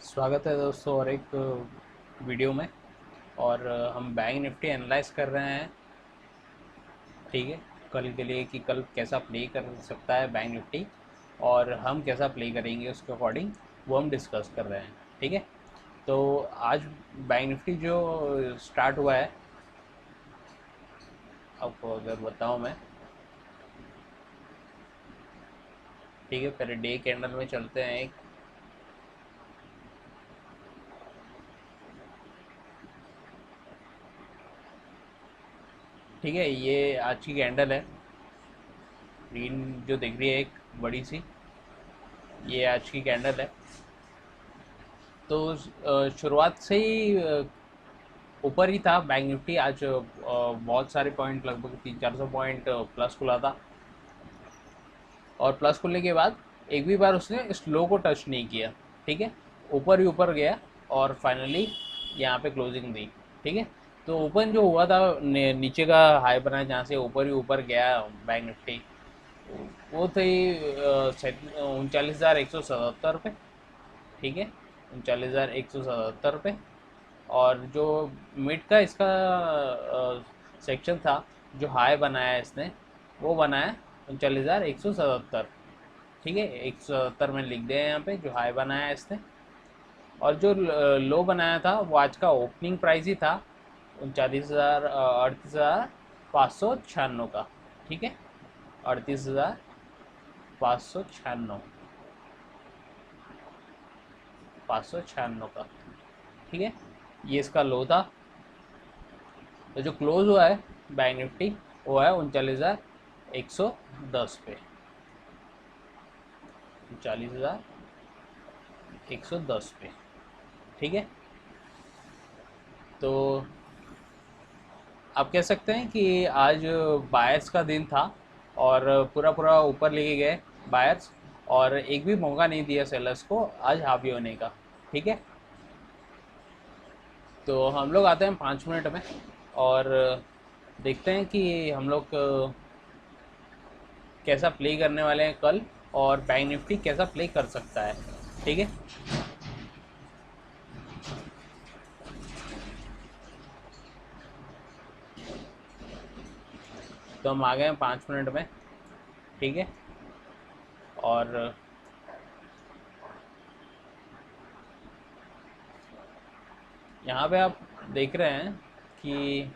स्वागत है दोस्तों और एक वीडियो में। और हम बैंक निफ्टी एनालाइज कर रहे हैं। ठीक है, कल के लिए कि कल कैसा प्ले कर सकता है बैंक निफ्टी और हम कैसा प्ले करेंगे उसके अकॉर्डिंग वो हम डिस्कस कर रहे हैं। ठीक है, तो आज बैंक निफ्टी जो स्टार्ट हुआ है आपको अगर बताऊं मैं। ठीक है, पहले डे कैंडल में चलते हैं। एक ठीक है, ये आज की कैंडल है। ग्रीन जो दिख रही है एक बड़ी सी, ये आज की कैंडल है। तो शुरुआत से ही ऊपर ही था बैंक निफ्टी। आज बहुत सारे पॉइंट, लगभग 300-400 पॉइंट प्लस खुला था। और प्लस खुलने के बाद एक भी बार उसने इस लो को टच नहीं किया। ठीक है, ऊपर ही ऊपर गया और फाइनली यहाँ पे क्लोजिंग दी। ठीक है, तो ओपन जो हुआ था नीचे का हाई बना जहाँ से ऊपर ही ऊपर गया बैंक निफ्टी, वो थी 39,177 पे। ठीक है, 39,177 पे। और जो मिड का इसका सेक्शन था, जो हाई बनाया इसने, वो बनाया 39,177। ठीक है, 177 में लिख दिया यहाँ पे जो हाई बनाया इसने। और जो लो बनाया था वो आज का ओपनिंग प्राइस ही था 38,596 का। ठीक है, 38,596, 596 का। ठीक है, ये इसका लो था। तो जो क्लोज हुआ है बैंक निफ्टी वो है 39,110 पे। 39,110 पे। ठीक है, तो आप कह सकते हैं कि आज बायर्स का दिन था और पूरा पूरा ऊपर लेके गए बायर्स, और एक भी मौका नहीं दिया सेलर्स को आज हावी होने का। ठीक है, तो हम लोग आते हैं 5 मिनट में और देखते हैं कि हम लोग कैसा प्ले करने वाले हैं कल, और बैंक निफ्टी कैसा प्ले कर सकता है। ठीक है, तो हम आ गए हैं 5 मिनट में। ठीक है, और यहाँ पे आप देख रहे हैं कि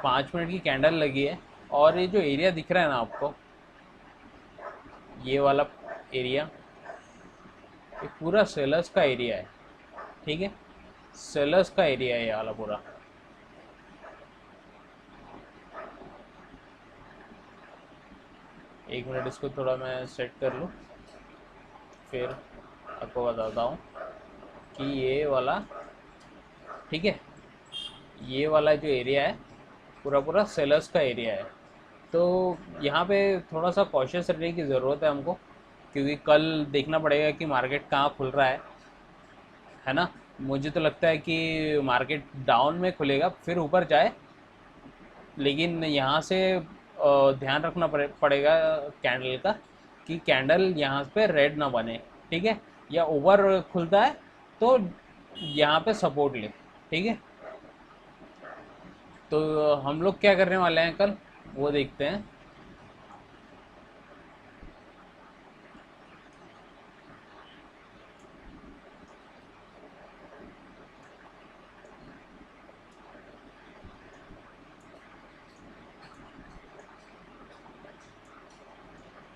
5 मिनट की कैंडल लगी है। और ये जो एरिया दिख रहा है ना आपको, ये वाला एरिया, ये पूरा सेलर्स का एरिया है। ठीक है, सेलर्स का एरिया है ये वाला पूरा। एक मिनट, इसको थोड़ा मैं सेट कर लूँ, फिर आपको बताता हूँ कि ये वाला, ठीक है, ये वाला जो एरिया है पूरा पूरा सेलर्स का एरिया है। तो यहाँ पे थोड़ा सा कॉशियस रहने की ज़रूरत है हमको, क्योंकि कल देखना पड़ेगा कि मार्केट कहाँ खुल रहा है ना। मुझे तो लगता है कि मार्केट डाउन में खुलेगा फिर ऊपर जाए, लेकिन यहाँ से ध्यान रखना पड़ेगा कैंडल का, कि कैंडल यहाँ पे रेड ना बने। ठीक है, या ओवर खुलता है तो यहाँ पे सपोर्ट ले। ठीक है, तो हम लोग क्या करने वाले हैं कल वो देखते हैं।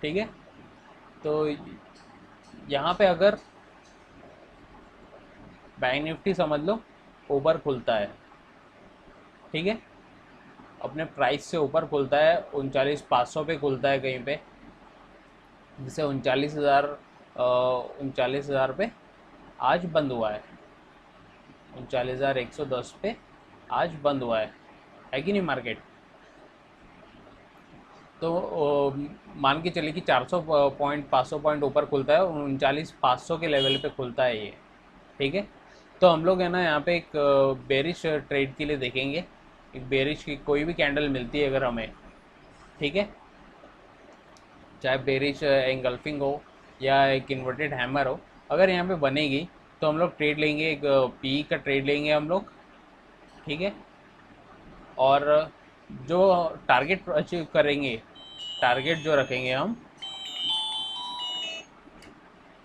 ठीक है, तो यहाँ पे अगर बैंक निफ्टी समझ लो ऊपर खुलता है, ठीक है, अपने प्राइस से ऊपर खुलता है, 39,500 पे खुलता है कहीं पे, जैसे 39,000 पे आज बंद हुआ है। 39,110 पे आज बंद हुआ है कि नहीं मार्केट। तो मान के चलिए कि 400 पॉइंट, 500 पॉइंट ऊपर खुलता है, 39,500 के लेवल पे खुलता है ये। ठीक है, तो हम लोग है ना यहाँ पे एक बेरिश ट्रेड के लिए देखेंगे। एक बेरिश की कोई भी कैंडल मिलती है अगर हमें, ठीक है, चाहे बेरिश एंगल्फिंग हो या एक इन्वर्टेड हैमर हो, अगर यहाँ पे बनेगी तो हम लोग ट्रेड लेंगे, एक पी का ट्रेड लेंगे हम लोग, ठीक है। और जो टारगेट अचीव करेंगे, टारगेट जो रखेंगे हम,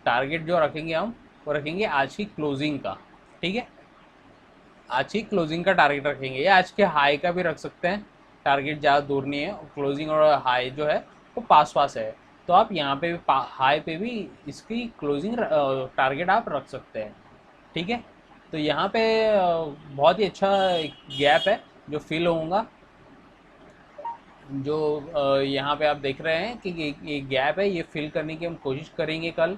टारगेट जो रखेंगे हम वो रखेंगे आज की क्लोजिंग का, ठीक है। आज की क्लोजिंग का टारगेट रखेंगे, या आज के हाई का भी रख सकते हैं, टारगेट ज़्यादा दूर नहीं है, क्लोजिंग और हाई जो है वो पास पास है, तो आप यहाँ पे भी हाई पे भी इसकी क्लोजिंग टारगेट आप रख सकते हैं, ठीक है। तो यहाँ पे बहुत ही अच्छा गैप है जो फिल होगा, जो यहाँ पे आप देख रहे हैं कि ये गैप है, ये फिल करने की हम कोशिश करेंगे कल,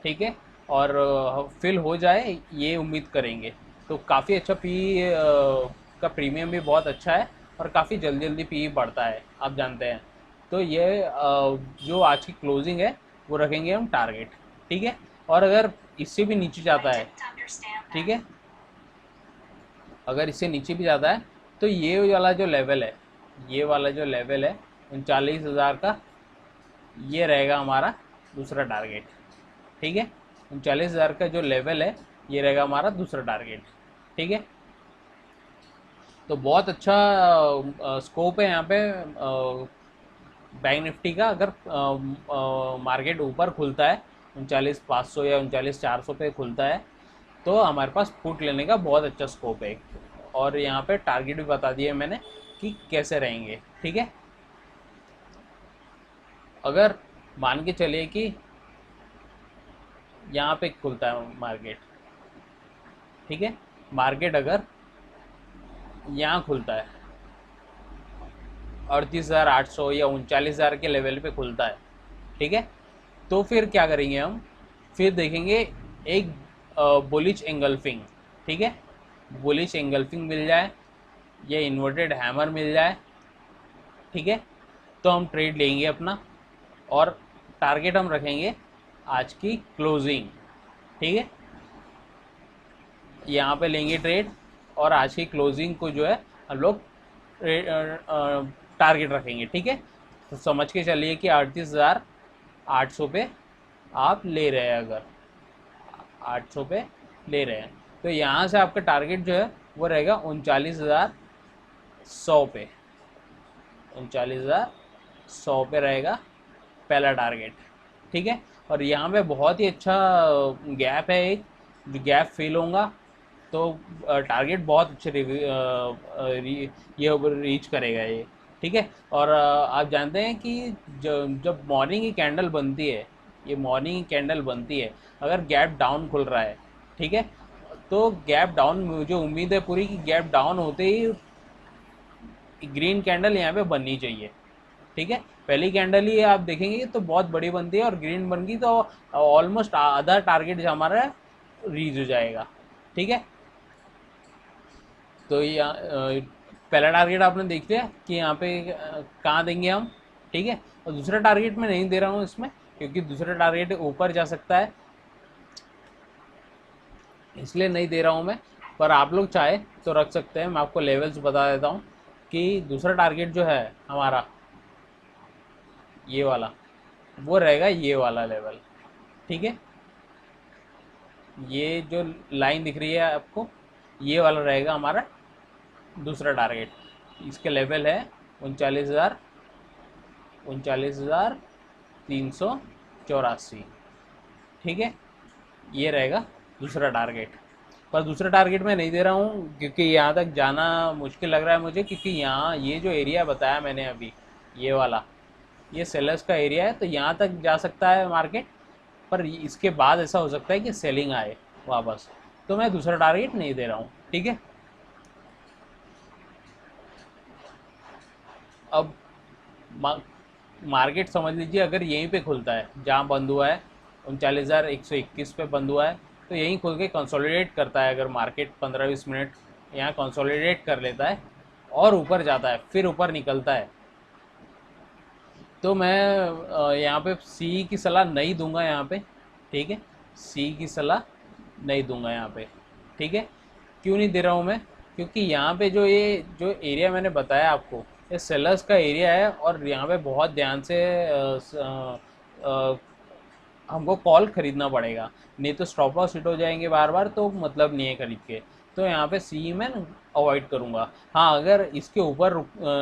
ठीक है। और फिल हो जाए ये उम्मीद करेंगे, तो काफ़ी अच्छा पी का प्रीमियम भी बहुत अच्छा है, और काफ़ी जल्दी जल्दी पी बढ़ता है, आप जानते हैं। तो ये जो आज की क्लोजिंग है वो रखेंगे हम टारगेट, ठीक है। और अगर इससे भी नीचे जाता है, ठीक है, अगर इससे नीचे भी जाता है तो ये वाला जो लेवल है, ये वाला जो लेवल है 39,000 का, ये रहेगा हमारा दूसरा टारगेट, ठीक है। 39,000 का जो लेवल है ये रहेगा हमारा दूसरा टारगेट, ठीक है। तो बहुत अच्छा स्कोप है यहाँ पे बैंक निफ्टी का। अगर मार्केट ऊपर खुलता है 39,500 या 39,400 पे खुलता है तो हमारे पास पुट लेने का बहुत अच्छा स्कोप है। और यहाँ पे टारगेट भी बता दिए मैंने कि कैसे रहेंगे, ठीक है। अगर मान के चलिए कि यहाँ पे खुलता है मार्केट, ठीक है, मार्केट अगर यहाँ खुलता है 38,800 या 39,000 के लेवल पे खुलता है, ठीक है, तो फिर क्या करेंगे हम, फिर देखेंगे एक बुलिश एंगल्फिंग, ठीक है, बुलिश एंगल्फिंग मिल जाए या इन्वर्टेड हैमर मिल जाए, ठीक है, तो हम ट्रेड लेंगे अपना, और टारगेट हम रखेंगे आज की क्लोजिंग, ठीक है। यहाँ पे लेंगे ट्रेड, और आज की क्लोजिंग को जो है हम लोग टारगेट रखेंगे, ठीक है। तो समझ के चलिए कि 38,800 पे आप ले रहे हैं, अगर 800 पे ले रहे हैं तो यहाँ से आपका टारगेट जो है वो रहेगा 39,100 पे, 39,100 पे रहेगा पहला टारगेट, ठीक है। और यहाँ पे बहुत ही अच्छा गैप है, एक जो गैप फिल होगा तो टारगेट बहुत अच्छे ये रीच करेगा ये, ठीक है। और आप जानते हैं कि जब मॉर्निंग की कैंडल बनती है, ये मॉर्निंग की कैंडल बनती है, अगर गैप डाउन खुल रहा है, ठीक है, तो गैप डाउन, मुझे उम्मीद है पूरी कि गैप डाउन होते ही ग्रीन कैंडल यहाँ पे बननी चाहिए, ठीक है। पहली कैंडल ही आप देखेंगे तो बहुत बड़ी बनती है, और ग्रीन बन गई तो ऑलमोस्ट आधा टारगेट हमारा रीच हो जाएगा, ठीक है। तो यहाँ पहला टारगेट आपने देख लिया कि यहाँ पे कहाँ देंगे हम, ठीक है। और दूसरा टारगेट मैं नहीं दे रहा हूँ इसमें, क्योंकि दूसरा टारगेट ऊपर जा सकता है, इसलिए नहीं दे रहा हूँ मैं, पर आप लोग चाहे तो रख सकते हैं। मैं आपको लेवल्स बता देता हूँ कि दूसरा टारगेट जो है हमारा ये वाला, वो रहेगा ये वाला लेवल, ठीक है। ये जो लाइन दिख रही है आपको, ये वाला रहेगा हमारा दूसरा टारगेट। इसके लेवल है 39,384, ठीक है, ये रहेगा दूसरा टारगेट। पर दूसरा टारगेट मैं नहीं दे रहा हूँ क्योंकि यहाँ तक जाना मुश्किल लग रहा है मुझे, क्योंकि यहाँ ये जो एरिया बताया मैंने अभी, ये वाला, ये सेलर्स का एरिया है, तो यहाँ तक जा सकता है मार्केट, पर इसके बाद ऐसा हो सकता है कि सेलिंग आए वापस, तो मैं दूसरा टारगेट नहीं दे रहा हूँ, ठीक है। अब मार्केट समझ लीजिए अगर यहीं पे खुलता है जहाँ बंद हुआ है 39,121 पे बंद हुआ है, तो यहीं खुल के कंसोलिडेट करता है, अगर मार्केट 15-20 मिनट यहाँ कंसोलिडेट कर लेता है और ऊपर जाता है, फिर ऊपर निकलता है, तो मैं यहाँ पे सी की सलाह नहीं दूंगा यहाँ पे, ठीक है, सी की सलाह नहीं दूंगा यहाँ पे, ठीक है। क्यों नहीं दे रहा हूँ मैं, क्योंकि यहाँ पे ये जो एरिया मैंने बताया आपको, ये सेलर्स का एरिया है, और यहाँ पे बहुत ध्यान से हमको कॉल खरीदना पड़ेगा, नहीं तो स्टॉप लॉस हिट हो जाएंगे बार बार, तो मतलब नहीं है खरीद के। तो यहाँ पे सी मैं अवॉइड करूँगा। हाँ, अगर इसके ऊपर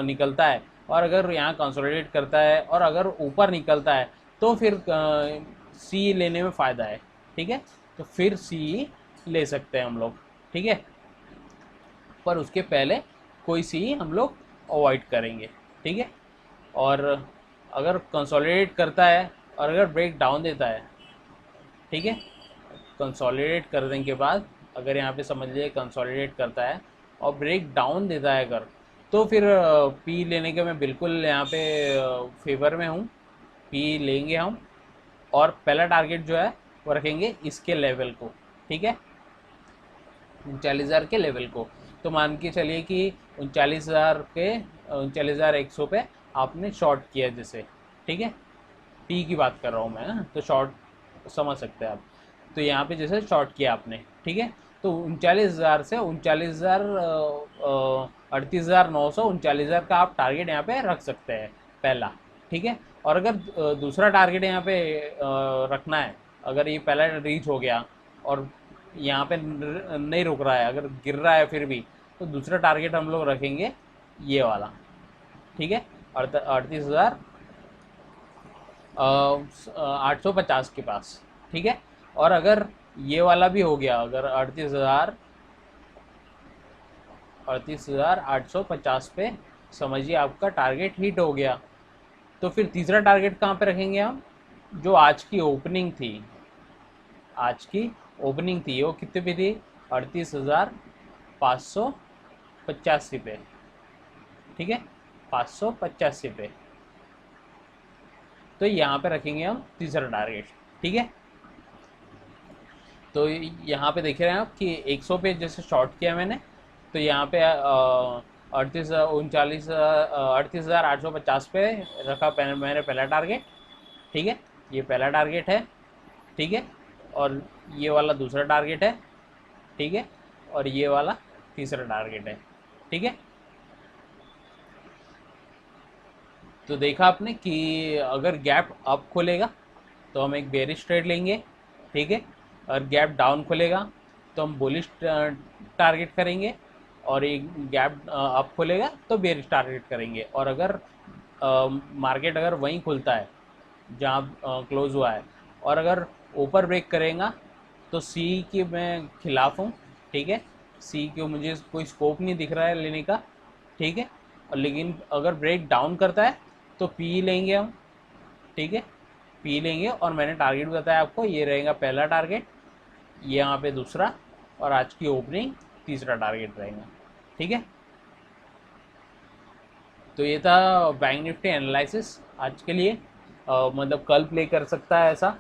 निकलता है और अगर यहाँ कंसोलिडेट करता है और अगर ऊपर निकलता है तो फिर सी लेने में फ़ायदा है। ठीक है, तो फिर सी ले सकते हैं हम लोग। ठीक है, पर उसके पहले कोई सी हम लोग अवॉइड करेंगे। ठीक है, और अगर कंसोलिडेट करता है और अगर ब्रेक डाउन देता है, ठीक है, कंसोलिडेट करने के बाद अगर यहाँ पे समझ लीजिए कंसोलिडेट करता है और ब्रेक डाउन देता है अगर, तो फिर पी लेने के मैं बिल्कुल यहाँ पे फेवर में हूँ। पी लेंगे हम, और पहला टारगेट जो है वो रखेंगे इसके लेवल को। ठीक है, 39,000 के लेवल को। तो मान के चलिए कि 39,000 के 39,100 पे आपने शॉर्ट किया जैसे। ठीक है, पी की बात कर रहा हूँ मैं, तो शॉर्ट समझ सकते हैं आप। तो यहाँ पे जैसे शॉर्ट किया आपने, ठीक है, तो 39,000 से 39,000 38,900 39,000 का आप टारगेट यहाँ पे रख सकते हैं पहला। ठीक है, और अगर दूसरा टारगेट यहाँ पे रखना है, अगर ये पहला रीच हो गया और यहाँ पे नहीं रुक रहा है, अगर गिर रहा है फिर भी, तो दूसरा टारगेट हम लोग रखेंगे ये वाला। ठीक है, 38,850 के पास। ठीक है, और अगर ये वाला भी हो गया, अगर 38,850 पे समझिए आपका टारगेट हिट हो गया, तो फिर तीसरा टारगेट कहाँ पे रखेंगे हम, जो आज की ओपनिंग थी। आज की ओपनिंग थी वो कितने पे थी, 38,585 पे। ठीक है, 585 पे, तो यहाँ पे रखेंगे हम तीसरा टारगेट। ठीक है, तो यहाँ पे देख रहे हैं आप कि 100 पे जैसे शॉर्ट किया मैंने, तो यहाँ पे 38,850 पे रखा मैंने पहला टारगेट। ठीक है, ये पहला टारगेट है। ठीक है, और ये वाला दूसरा टारगेट है। ठीक है, और ये वाला तीसरा टारगेट है। ठीक है, तो देखा आपने कि अगर गैप अप खोलेगा तो हम एक बेरिश ट्रेड लेंगे। ठीक है, और गैप डाउन खोलेगा तो हम बुलिश टारगेट करेंगे, और एक गैप अप खोलेगा तो बेरिश टारगेट करेंगे। और अगर मार्केट अगर वहीं खुलता है जहाँ क्लोज हुआ है, और अगर ऊपर ब्रेक करेगा, तो सी के मैं खिलाफ हूँ। ठीक है, सी को मुझे कोई स्कोप नहीं दिख रहा है लेने का। ठीक है, और लेकिन अगर ब्रेक डाउन करता है तो पी लेंगे हम। ठीक है, पी लेंगे, और मैंने टारगेट बताया आपको, ये रहेगा पहला टारगेट, ये यहाँ पे दूसरा, और आज की ओपनिंग तीसरा टारगेट रहेगा। ठीक है, तो ये था बैंक निफ्टी एनालिसिस आज के लिए। मतलब कल प्ले कर सकता है ऐसा,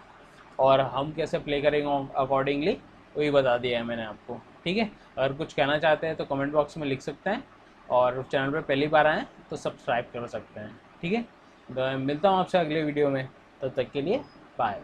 और हम कैसे प्ले करेंगे अकॉर्डिंगली वही बता दिया है मैंने आपको। ठीक है, अगर कुछ कहना चाहते हैं तो कमेंट बॉक्स में लिख सकते हैं, और चैनल पर पहली बार आएँ तो सब्सक्राइब कर सकते हैं। ठीक है, तो मिलता हूँ आपसे अगले वीडियो में, तब तक के लिए बाय।